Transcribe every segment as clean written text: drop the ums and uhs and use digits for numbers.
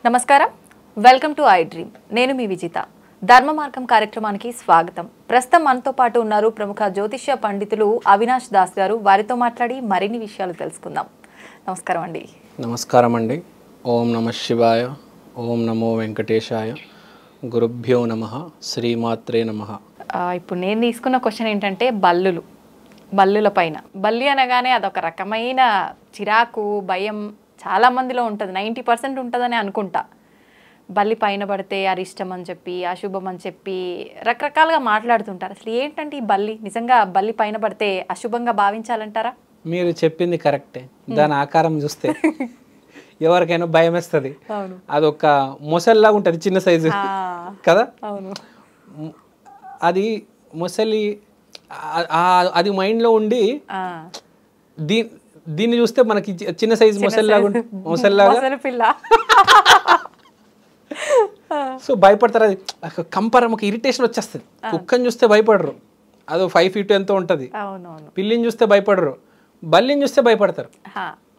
నమస్కారం welcome to I dream నేను మీ విజిత ధర్మ మార్గం కార్యక్రమానికి స్వాగతం ప్రస్తుతం మనతో పాటు ఉన్నారు ప్రముఖ జ్యోతిష్య పండితులు అవినాష్ దాస్ గారు వారితో మాట్లాడి మరిన్ని విషయాలు తెలుసుకుందాం నమస్కారం అండి నమస్కారం అండి ఓం నమః శివాయ ఓం నమో వెంకటేశాయ గురుభ్యో నమః శ్రీమాత్రే నమః ఇప్పుడు నేను తీసుకున్న క్వశ్చన్ ఏంటంటే బల్లుల పైన బల్లి అనగానే అదొక రకమైన చిరాకు భయం చాలా మందిలో ఉంటుంది 90% ఉంటుందని అనుకుంటా బల్లి పైన పడితే అరిష్టం అని చెప్పి అశుభం అని చెప్పి రకరకాలుగా మాట్లాడుతుంటారు అసలు ఏంటంటే ఈ బల్లి నిజంగా బల్లి పైన పడితే అశుభంగా భావించాలంటారా మీరు చెప్పింది కరెక్టే దాని ఆకారం చూస్తే ఎవరికైనా భయం వేస్తుంది అదొక మొసలిలాగా ఉంటుంది చిన్న సైజు కదా అవును అది మొసలి అది మైండ్లో ఉండి దీన్ని చూస్తే మనకి చిన్న సైజు మొసలిలాగా పిల్ల సో భయపడతారు అది కంపరం ఒక ఇరిటేషన్ వచ్చేస్తుంది కుక్కని చూస్తే భయపడరు అది 5 feet ఎంతో ఉంటుంది పిల్లిని చూస్తే భయపడరు బల్లిని చూస్తే భయపడతారు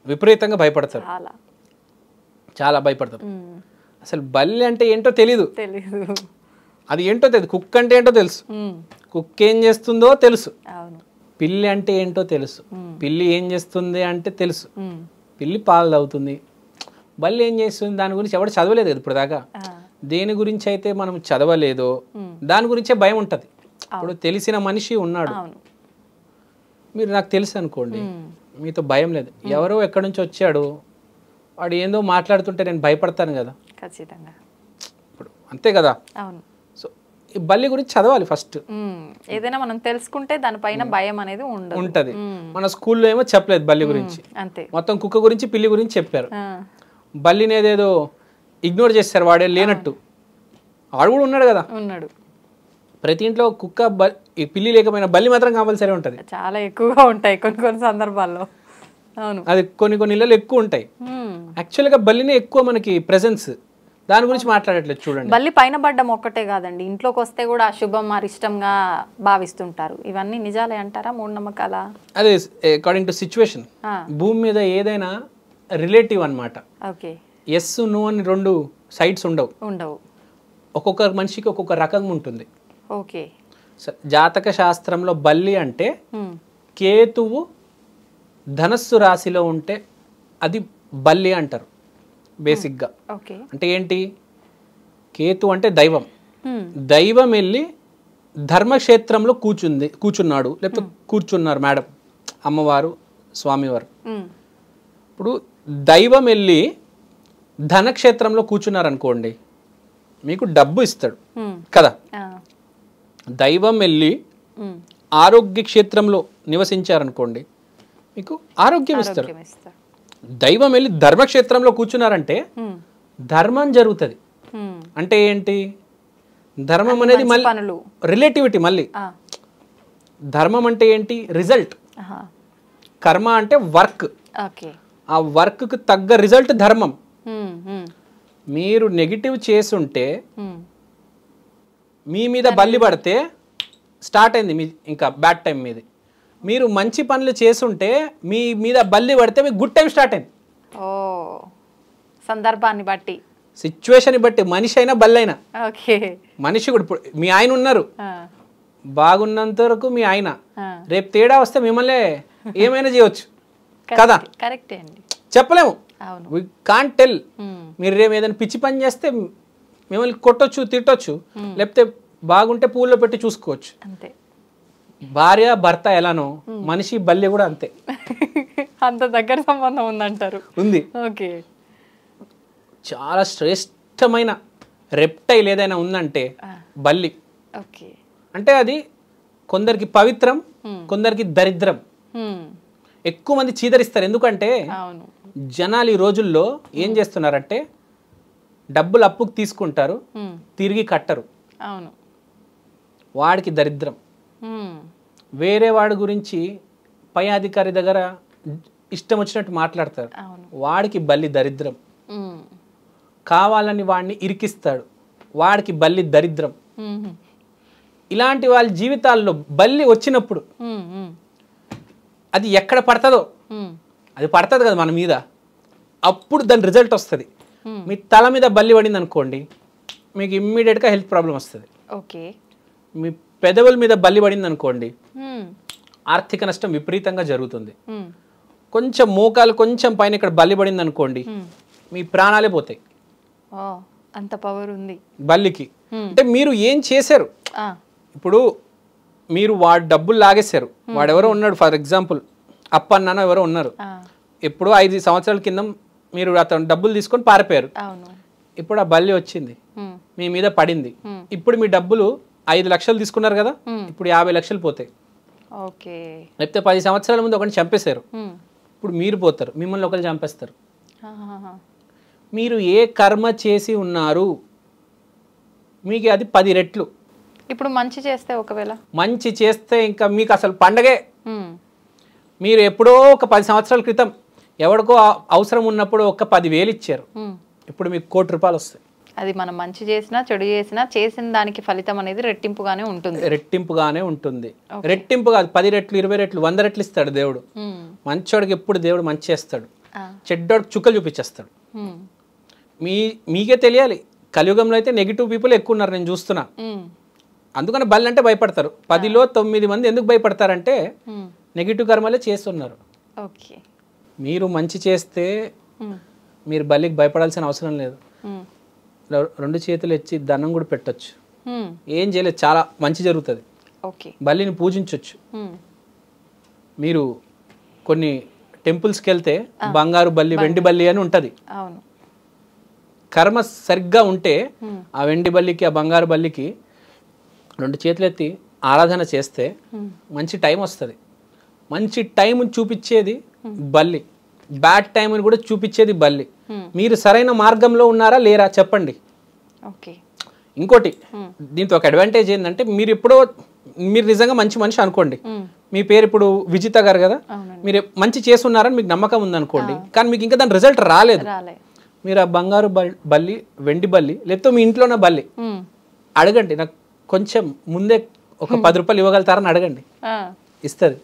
విపరీతంగా భయపడతారు చాలా భయపడతారు అసలు బల్లి అంటే ఏంటో తెలీదు అది ఏంటో తెలియదు కుక్క అంటే ఏంటో తెలుసు కుక్క ఏం చేస్తుందో తెలుసు పిల్లి అంటే ఏంటో తెలుసు పిల్లి ఏం చేస్తుంది అంటే తెలుసు పిల్లి పాలు తాగుతుంది బల్లి ఏం చేస్తుంది దాని గురించి ఎవరు చదవలేదు కదా ఇప్పుడు దాకా దేని గురించి అయితే మనం చదవలేదో దాని గురించే భయం ఉంటుంది ఇప్పుడు తెలిసిన మనిషి ఉన్నాడు మీరు నాకు తెలుసు అనుకోండి మీతో భయం లేదు ఎవరో ఎక్కడి నుంచి వచ్చాడు వాడు ఏందో మాట్లాడుతుంటే నేను భయపడతాను కదా ఖచ్చితంగా ఇప్పుడు అంతే కదా సో ఈ బల్లి గురించి చదవాలి ఫస్ట్ ఏదైనా మనం తెలుసుకుంటే దానిపైన భయం అనేది ఉంటది మన స్కూల్లో ఏమో చెప్పలేదు బల్లి గురించి అంతే మొత్తం కుక్క గురించి పిల్లి గురించి చెప్పారు బల్లిని ఏదేదో ఇగ్నోర్ చేస్తారు వాడే లేనట్టు వాడు కూడా ఉన్నాడు కదా ఉన్నాడు ప్రతి ఇంట్లో కుక్క పిల్లి లేకపోయినా బల్లి మాత్రం కంపల్సరీ ఉంటుంది చాలా ఎక్కువగా ఉంటాయి కొన్ని సందర్భాల్లో అవును అది కొన్ని ఇళ్ళలో ఎక్కువ ఉంటాయి యాక్చువల్గా బల్లిని ఎక్కువ మనకి ప్రెజెన్స్ దాని గురించి మాట్లాడట్లేదు చూడండి బల్లి పైన పడ్డం ఒక్కటే కాదండి ఇంట్లోకి వస్తే కూడా అశుభం అరిష్టంగా భావిస్తుంటారు ఇవన్నీ నిజాలే అంటారా మూఢనమ్మకాల అదే అకార్డింగ్ టు సిచ్యువేషన్ భూమి మీద ఏదైనా రిలేటివ్ అన్నమాట ఓకే ఎస్ నో అని 2 సైడ్స్ ఉండవు ఒక్కొక్క మనిషికి ఒక్కొక్క రకంగా ఉంటుంది ఓకే జాతక శాస్త్రంలో బల్లి అంటే కేతువు ధనస్సు రాశిలో ఉంటే అది బల్లి అంటారు బేసిక్గా అంటే ఏంటి కేతు అంటే దైవం వెళ్ళి ధర్మక్షేత్రంలో కూర్చున్నాడు లేకపోతే కూర్చున్నారు మేడం అమ్మవారు స్వామివారు ఇప్పుడు దైవం వెళ్ళి ధనక్షేత్రంలో కూర్చున్నారు అనుకోండి మీకు డబ్బు ఇస్తాడు కదా దైవం వెళ్ళి ఆరోగ్య క్షేత్రంలో నివసించారనుకోండి మీకు ఆరోగ్యం ఇస్తాడు దైవం వెళ్ళి ధర్మక్షేత్రంలో కూర్చున్నారంటే ధర్మం జరుగుతుంది అంటే ఏంటి ధర్మం అనేది మళ్ళీ రిలేటివిటీ మళ్ళీ ధర్మం అంటే ఏంటి రిజల్ట్ కర్మ అంటే వర్క్ ఆ వర్క్ కు తగ్గ రిజల్ట్ ధర్మం మీరు నెగిటివ్ చేసుంటే మీ మీద బల్లి పడితే స్టార్ట్ అయింది మీ ఇంకా బ్యాడ్ టైం మీది మీరు మంచి పనులు చేసుంటే మీ మీద బల్లి పడితే మీకు గుడ్ టైం స్టార్ట్ అయింది సందర్భాన్ని బట్టి సిచ్యువేషన్ బట్టి మనిషి అయినా బల్లి అయినా మనిషి కూడా ఇప్పుడు మీ ఆయన ఉన్నారు బాగున్నంత వరకు మీ ఆయన రేపు తేడా వస్తే మిమ్మల్ని ఏమైనా చేయవచ్చు కదా కరెక్టే అండి చెప్పలేము వి కాంట్ టెల్ మీరు రేపు ఏదైనా పిచ్చి పని చేస్తే మిమ్మల్ని కొట్టొచ్చు తిట్టొచ్చు లేకపోతే బాగుంటే పూల్లో పెట్టి చూసుకోవచ్చు అంతే భార్య భర్త ఎలానో మనిషి బల్లి కూడా అంతే అంత దగ్గర సంబంధం ఉందంటారు ఉంది ఓకే చాలా శ్రేష్టమైన రెప్టైల్ ఏదైనా ఉందంటే బల్లి ఓకే అంటే అది కొందరికి పవిత్రం కొందరికి దరిద్రం ఎక్కువ మంది చీదరిస్తారు ఎందుకంటే జనాలు ఈ రోజుల్లో ఏం చేస్తున్నారంటే డబ్బులు అప్పుకు తీసుకుంటారు తిరిగి కట్టరు వాడికి దరిద్రం వేరే వాడి గురించి పై అధికారి దగ్గర ఇష్టం వచ్చినట్టు మాట్లాడతారు వాడికి బల్లి దరిద్రం కావాలని వాడిని ఇరికిస్తాడు వాడికి బల్లి దరిద్రం ఇలాంటి వాళ్ళ జీవితాల్లో బల్లి వచ్చినప్పుడు అది ఎక్కడ పడుతుందో అది పడుతుంది కదా మన మీద, అప్పుడు దాని రిజల్ట్ వస్తుంది. మీ తల మీద బల్లి పడింది అనుకోండి, మీకు ఇమ్మీడియట్గా హెల్త్ ప్రాబ్లం వస్తుంది. ఓకే. మీ పెదవుల మీద బల్లి పడింది అనుకోండి, ఆర్థిక నష్టం విపరీతంగా జరుగుతుంది. కొంచెం మోకాలు కొంచెం పైన ఇక్కడ బల్లి పడింది అనుకోండి, మీ ప్రాణాలే పోతాయి. అంత పవర్ ఉంది బల్లికి. అంటే మీరు ఏం చేశారు, ఇప్పుడు మీరు వాడు డబ్బులు లాగేశారు, వాడెవరో ఉన్నాడు, ఫర్ ఎగ్జాంపుల్ అప్పన్నానో ఎవరో ఉన్నారు, ఎప్పుడో 5 సంవత్సరాల కింద మీరు అతను డబ్బులు తీసుకొని పారిపోయారు. ఇప్పుడు ఆ బల్లి వచ్చింది మీ మీద పడింది, ఇప్పుడు మీ డబ్బులు 5 లక్షలు తీసుకున్నారు కదా, ఇప్పుడు 50 లక్షలు పోతాయి. లేకపోతే 10 సంవత్సరాల ముందు ఒకరిని చంపేశారు, ఇప్పుడు మీరు పోతారు, మిమ్మల్ని ఒకరు చంపేస్తారు. మీరు ఏ కర్మ చేసి ఉన్నారు మీకు అది 10 రెట్లు. ఇప్పుడు మంచి చేస్తే, ఒకవేళ మంచి చేస్తే ఇంకా మీకు అసలు పండగే. మీరు ఎప్పుడో ఒక 10 సంవత్సరాల క్రితం ఎవరికో అవసరం ఉన్నప్పుడు ఒక 10,000 ఇచ్చారు, ఇప్పుడు మీకు 1 కోటి రూపాయలు వస్తాయి. అది మనం మంచి చేసినా చెడు చేసినా చేసిన దానికి ఫలితం అనేది రెట్టింపుగానే ఉంటుంది. రెట్టింపు కాదు, 10 రెట్లు 20 రెట్లు 100 రెట్లు ఇస్తాడు దేవుడు. మంచోడికి ఎప్పుడు దేవుడు మంచి చేస్తాడు, చెడ్డోడికి చుక్కలు చూపించేస్తాడు. మీకే తెలియాలి, కలియుగంలో అయితే నెగిటివ్ పీపుల్ ఎక్కువ ఉన్నారు, నేను చూస్తున్నా. అందుకని బల్లి అంటే భయపడతారు. 10లో 9 మంది ఎందుకు భయపడతారంటే నెగిటివ్ కర్మలే చేస్తున్నారు. మీరు మంచి చేస్తే మీరు బల్లికి భయపడాల్సిన అవసరం లేదు. 2 చేతులు ఎత్తి దండం కూడా పెట్టొచ్చు, ఏం చేయలేదు, చాలా మంచి జరుగుతుంది. బల్లిని పూజించవచ్చు. మీరు కొన్ని టెంపుల్స్కి వెళ్తే బంగారు బల్లి, వెండి బల్లి అని ఉంటుంది. కర్మ సరిగ్గా ఉంటే ఆ వెండి బల్లికి, ఆ బంగారు బల్లికి 2 చేతులు ఎత్తి ఆరాధన చేస్తే మంచి టైం వస్తుంది. మంచి టైం చూపించేది బల్లి, బ్యాడ్ టైంని కూడా చూపించేది బల్లి. మీరు సరైన మార్గంలో ఉన్నారా లేరా చెప్పండి. ఇంకోటి దీంతో ఒక అడ్వాంటేజ్ ఏంటంటే, మీరు నిజంగా మంచి మనిషి అనుకోండి, మీ పేరు ఇప్పుడు విజిత గారు కదా, మీరు మంచి చేస్తున్నారని మీకు నమ్మకం ఉందనుకోండి, కానీ మీకు ఇంకా దాని రిజల్ట్ రాలేదు. మీరు ఆ బంగారు బల్లి, వెండి బల్లి, లేకపోతే మీ ఇంట్లో ఉన్న బల్లి అడగండి, నాకు కొంచెం ముందే ఒక 10 రూపాయలు ఇవ్వగలుగుతారని అడగండి, ఇస్తుంది.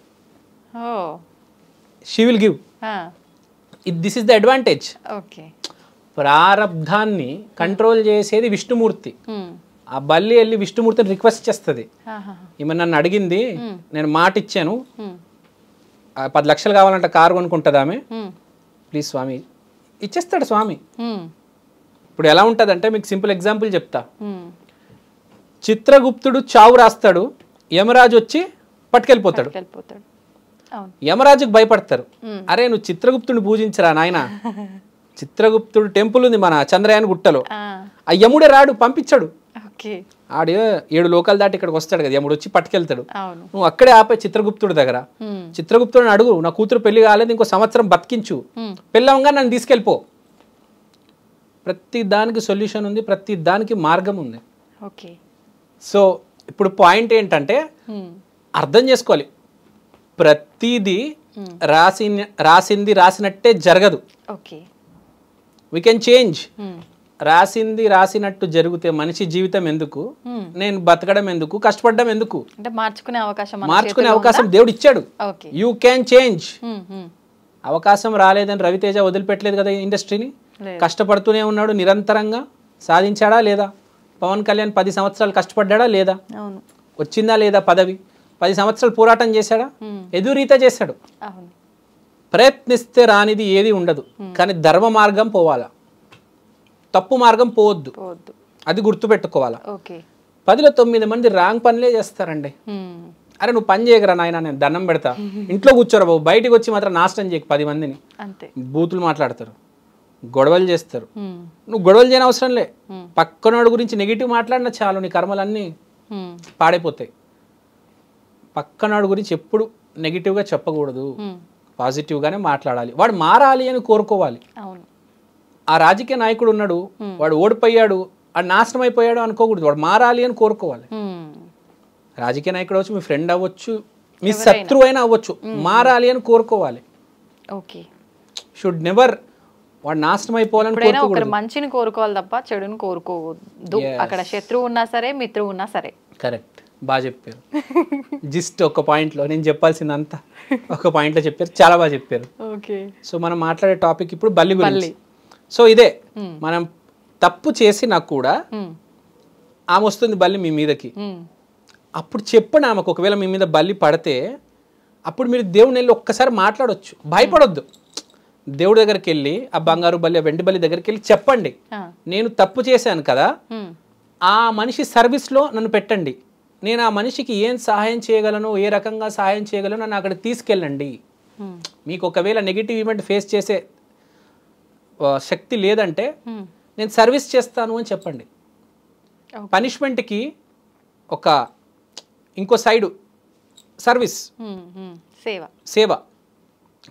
She will give. This is the advantage. ప్రారబ్ధాన్ని కంట్రోల్ చేసేది విష్ణుమూర్తి. ఆ బల్లి వెళ్ళి విష్ణుమూర్తిని రిక్వెస్ట్ చేస్తుంది, ఈమె నన్ను అడిగింది, నేను మాట ఇచ్చాను, 10 లక్షలు కావాలంటే కారు కొనుక్కుంటుంది ఆమె, ప్లీజ్ స్వామి, ఇచ్చేస్తాడు స్వామి. ఇప్పుడు ఎలా ఉంటుంది అంటే, మీకు సింపుల్ ఎగ్జాంపుల్ చెప్తా. చిత్రగుప్తుడు చావు రాస్తాడు, యమరాజు వచ్చి పట్టుకెళ్ళిపోతాడు. యమరాజుకి భయపడతారు, అరే నువ్వు చిత్రగుప్తుడిని పూజించరా నాయన, చిత్రగుప్తుడు టెంపుల్ ఉంది మన చంద్రయాన్ గుట్టలో, ఆ యముడే రాడు, పంపించాడు. ఆడు 7 లోకాలు దాటి ఇక్కడికి వస్తాడు కదా, యముడు వచ్చి పట్టుకెళ్తాడు. నువ్వు అక్కడే ఆపే చిత్రగుప్తుడి దగ్గర, చిత్రగుప్తుడిని అడుగు, నా కూతురు పెళ్లి కాలేదు, ఇంకో సంవత్సరం బతికించు, పెళ్ళవంగా నన్ను తీసుకెళ్ళిపో. ప్రతి దానికి సొల్యూషన్ ఉంది, ప్రతి దానికి మార్గం ఉంది. సో ఇప్పుడు పాయింట్ ఏంటంటే, అర్థం చేసుకోవాలి, ప్రతిదీ రాసింది రాసినట్టే జరగదు. We can change. రాసింది రాసినట్టు జరిగితే మనిషి జీవితం ఎందుకు, నేను బతకడం ఎందుకు, కష్టపడడం ఎందుకు, మార్చుకునే అవకాశం దేవుడు ఇచ్చాడు. You can change. అవకాశం రాలేదని రవితేజ వదిలిపెట్టలేదు కదా ఇండస్ట్రీని, కష్టపడుతూనే ఉన్నాడు, నిరంతరంగా సాధించాడా లేదా? పవన్ కళ్యాణ్ 10 సంవత్సరాలు కష్టపడ్డా లేదా? వచ్చిందా లేదా పదవి? 10 సంవత్సరాలు పోరాటం చేశాడా? ఎదురీత చేశాడు. ప్రయత్నిస్తే రానిది ఏది ఉండదు, కానీ ధర్మ మార్గం పోవాలా, తప్పు మార్గం పోవద్దు, అది గుర్తుపెట్టుకోవాలా. 10లో 9 మంది రాంగ్ పనులే చేస్తారండి. అరే నువ్వు పని చేయగరా నాయన, నేను దండం పెడతా, ఇంట్లో కూర్చోరా బాబు, బయటికి వచ్చి మాత్రం నాశనం చేయకు 10 మందిని. బూతులు మాట్లాడతారు, గొడవలు చేస్తారు. నువ్వు గొడవలు చేయని అవసరం లే, పక్కనోడు గురించి నెగిటివ్ మాట్లాడినా చాలు, నీ కర్మలన్నీ పాడైపోతాయి. పక్కనోడు గురించి ఎప్పుడు నెగిటివ్గా చెప్పకూడదు, పాజిటివ్గానే మాట్లాడాలి. వాడు మారాలి అని కోరుకోవాలి. ఆ రాజకీయ నాయకుడు ఉన్నాడు, వాడు ఓడిపోయాడు, వాడు నాశనం అయిపోయాడు అనుకోకూడదు, వాడు మారాలి అని కోరుకోవాలి. రాజకీయ నాయకుడు అవ్వచ్చు, మీ ఫ్రెండ్ అవ్వచ్చు, మీ శత్రువు అయినా అవ్వచ్చు, మారాలి అని కోరుకోవాలి. షుడ్ నెవర్ వాడు నాశనం అయిపోవాలని ఒకరు మంచిని కోరుకోవాలి తప్ప చెడుని కోరుకోవద్దు. అక్కడ శత్రువు ఉన్నా సరే, మిత్రువు ఉన్నా సరే. కరెక్ట్, బాగా చెప్పారు. జస్ట్ ఒక పాయింట్లో, నేను చెప్పాల్సిందంతా ఒక పాయింట్లో చెప్పారు, చాలా బాగా చెప్పారు. సో మనం మాట్లాడే టాపిక్ ఇప్పుడు బల్లి గురించి. సో ఇదే మనం తప్పు చేసినా కూడా ఆమె వస్తుంది బల్లి మీ మీదకి, అప్పుడు చెప్పండి ఆమెకు ఒకవేళ మీ మీద బల్లి పడితే అప్పుడు మీరు దేవుని వెళ్ళి ఒక్కసారి మాట్లాడొచ్చు, భయపడొద్దు. దేవుడి దగ్గరికి వెళ్ళి ఆ బంగారు బల్లి, ఆ వెండి బల్లి దగ్గరికి వెళ్ళి చెప్పండి, నేను తప్పు చేశాను కదా, ఆ మనిషి సర్వీస్లో నన్ను పెట్టండి, నేను ఆ మనిషికి ఏం సహాయం చేయగలను, ఏ రకంగా సహాయం చేయగలను నన్ను అక్కడ తీసుకెళ్ళండి. మీకు ఒకవేళ నెగిటివ్ ఈవెంట్ ఫేస్ చేసే శక్తి లేదంటే నేను సర్వీస్ చేస్తాను అని చెప్పండి. పనిష్మెంట్కి ఒక ఇంకో సైడు సర్వీస్, సేవ.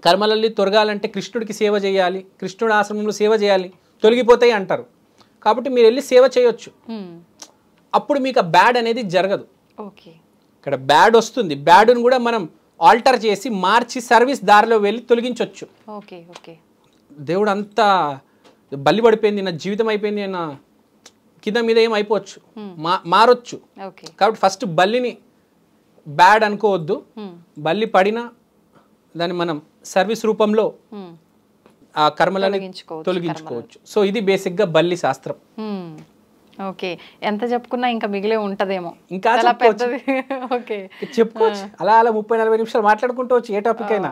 కర్మలల్లి తొలగాలంటే కృష్ణుడికి సేవ చేయాలి, కృష్ణుడి ఆశ్రమంలో సేవ చేయాలి, తొలగిపోతాయి అంటారు. కాబట్టి మీరు వెళ్ళి సేవ చేయొచ్చు, అప్పుడు మీకు ఆ బ్యాడ్ అనేది జరగదు. ఇక్కడ బ్యాడ్ వస్తుంది, బ్యాడ్ను కూడా మనం ఆల్టర్ చేసి మార్చి సర్వీస్ దారిలో వెళ్ళి తొలగించవచ్చు. దేవుడు అంతా బలి పడిపోయింది, నా జీవితం అయిపోయింది, నా కింద మీద ఏం అయిపోవచ్చు, మారొచ్చు. కాబట్టి ఫస్ట్ బల్లిని బ్యాడ్ అనుకోవద్దు, బల్లి పడినా దాన్ని మనం సర్వీస్ రూపంలో ఆ కర్మలను తొలగించుకోవచ్చు. సో ఇది బేసిక్గా బల్లి శాస్త్రం. ఓకే, ఎంత చెప్పుకున్నా ఇంకా మిగిలే ఉంటదేమో, ఇంకా చెప్పుకోవచ్చు. అలా 30-40 నిమిషాలు మాట్లాడుకుంటూ వచ్చి ఏ టాపిక్ అయినా.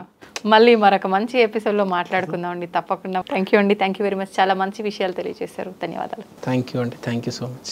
మళ్ళీ మరొక మంచి ఎపిసోడ్లో మాట్లాడుకుందాం అండి, తప్పకుండా. థ్యాంక్ యూ అండి, థ్యాంక్ యూ వెరీ మచ్. చాలా మంచి విషయాలు తెలియజేశారు, ధన్యవాదాలు. థ్యాంక్ యూ అండి, థ్యాంక్ యూ సో మచ్.